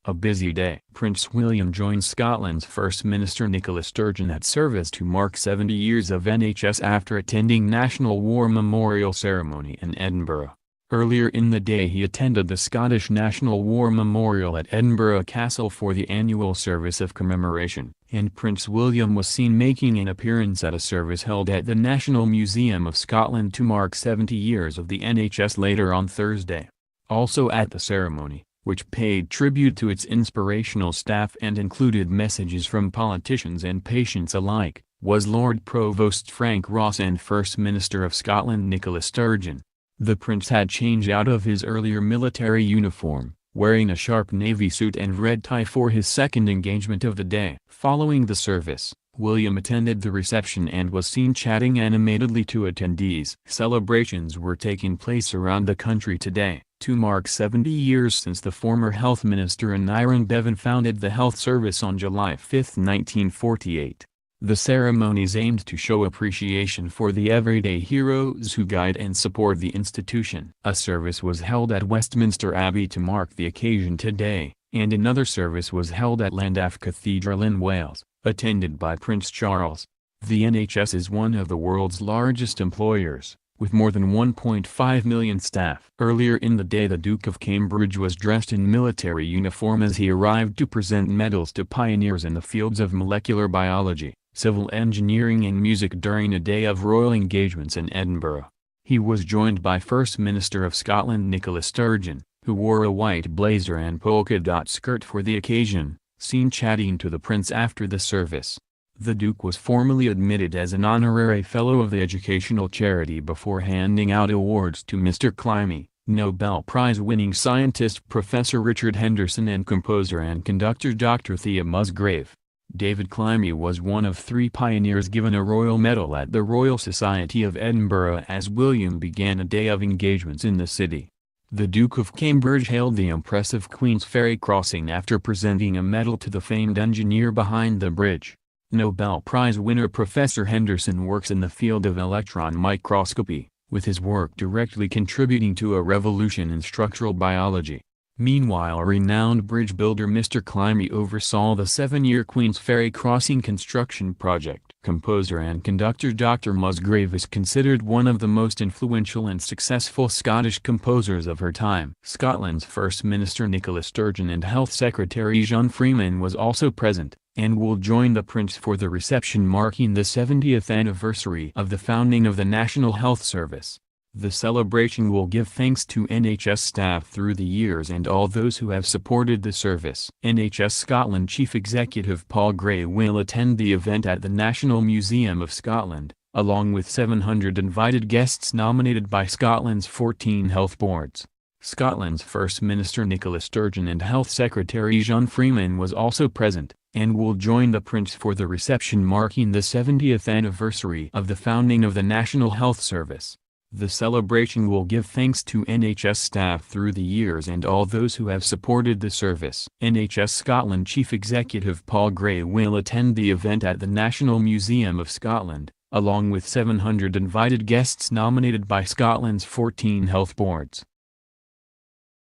A busy day. Prince William joined Scotland's First Minister Nicola Sturgeon at service to mark 70 years of NHS after attending National War Memorial ceremony in Edinburgh. Earlier in the day he attended the Scottish National War Memorial at Edinburgh Castle for the annual service of commemoration, and Prince William was seen making an appearance at a service held at the National Museum of Scotland to mark 70 years of the NHS later on Thursday. Also at the ceremony, which paid tribute to its inspirational staff and included messages from politicians and patients alike, was Lord Provost Frank Ross and First Minister of Scotland Nicola Sturgeon. The prince had changed out of his earlier military uniform, wearing a sharp navy suit and red tie for his second engagement of the day. Following the service, William attended the reception and was seen chatting animatedly to attendees. Celebrations were taking place around the country today, to mark 70 years since the former health minister Aneurin Bevan founded the health service on July 5, 1948. The ceremonies aimed to show appreciation for the everyday heroes who guide and support the institution. A service was held at Westminster Abbey to mark the occasion today, and another service was held at Llandaff Cathedral in Wales, attended by Prince Charles. The NHS is one of the world's largest employers, with more than 1.5 million staff. Earlier in the day the Duke of Cambridge was dressed in military uniform as he arrived to present medals to pioneers in the fields of molecular biology, civil engineering and music during a day of royal engagements in Edinburgh. He was joined by First Minister of Scotland Nicola Sturgeon, who wore a white blazer and polka-dot skirt for the occasion, seen chatting to the prince after the service. The Duke was formally admitted as an honorary fellow of the educational charity before handing out awards to Mr. Climie, Nobel Prize-winning scientist Professor Richard Henderson and composer and conductor Dr. Thea Musgrave. David Climie was one of 3 pioneers given a royal medal at the Royal Society of Edinburgh as William began a day of engagements in the city. The Duke of Cambridge hailed the impressive Queen's Ferry crossing after presenting a medal to the famed engineer behind the bridge. Nobel Prize winner Professor Henderson works in the field of electron microscopy, with his work directly contributing to a revolution in structural biology. Meanwhile, renowned bridge builder Mr. Climie oversaw the 7-year Queen's Ferry crossing construction project. Composer and conductor Dr. Musgrave is considered one of the most influential and successful Scottish composers of her time. Scotland's First Minister Nicola Sturgeon and Health Secretary John Freeman was also present, and will join the prince for the reception marking the 70th anniversary of the founding of the National Health Service. The celebration will give thanks to NHS staff through the years and all those who have supported the service. NHS Scotland Chief Executive Paul Gray will attend the event at the National Museum of Scotland, along with 700 invited guests nominated by Scotland's 14 health boards. Scotland's First Minister Nicola Sturgeon and Health Secretary John Freeman was also present, and will join the prince for the reception marking the 70th anniversary of the founding of the National Health Service. The celebration will give thanks to NHS staff through the years and all those who have supported the service. NHS Scotland Chief Executive Paul Gray will attend the event at the National Museum of Scotland, along with 700 invited guests nominated by Scotland's 14 health boards.